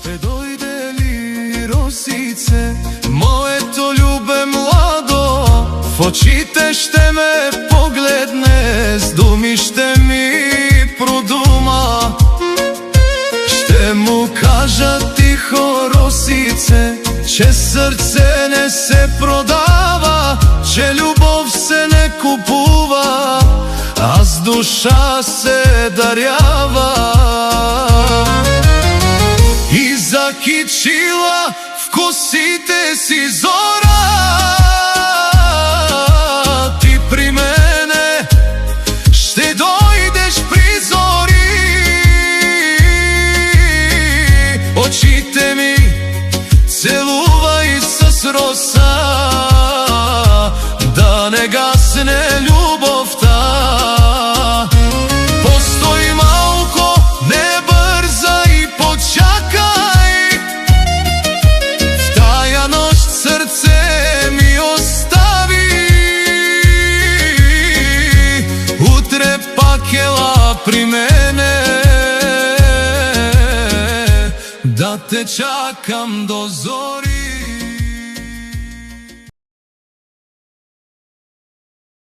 Ще дойде ли росице, моето љубе младо, в очите ще ме погледне, с думи ще ми продума. Ще му кажа тихо, росице, че срце не се продава, че љубов се не купува, а с душа се дарява. И закичила в косите си зора, ти при мене ще дойдеш при зори. Очите ми целувај с роса, да не гасне љубовта. Постои малко, не брзај, почакај, в таја ноќ срце ми остави. Утре пак ела при мене, да те чакам до зори.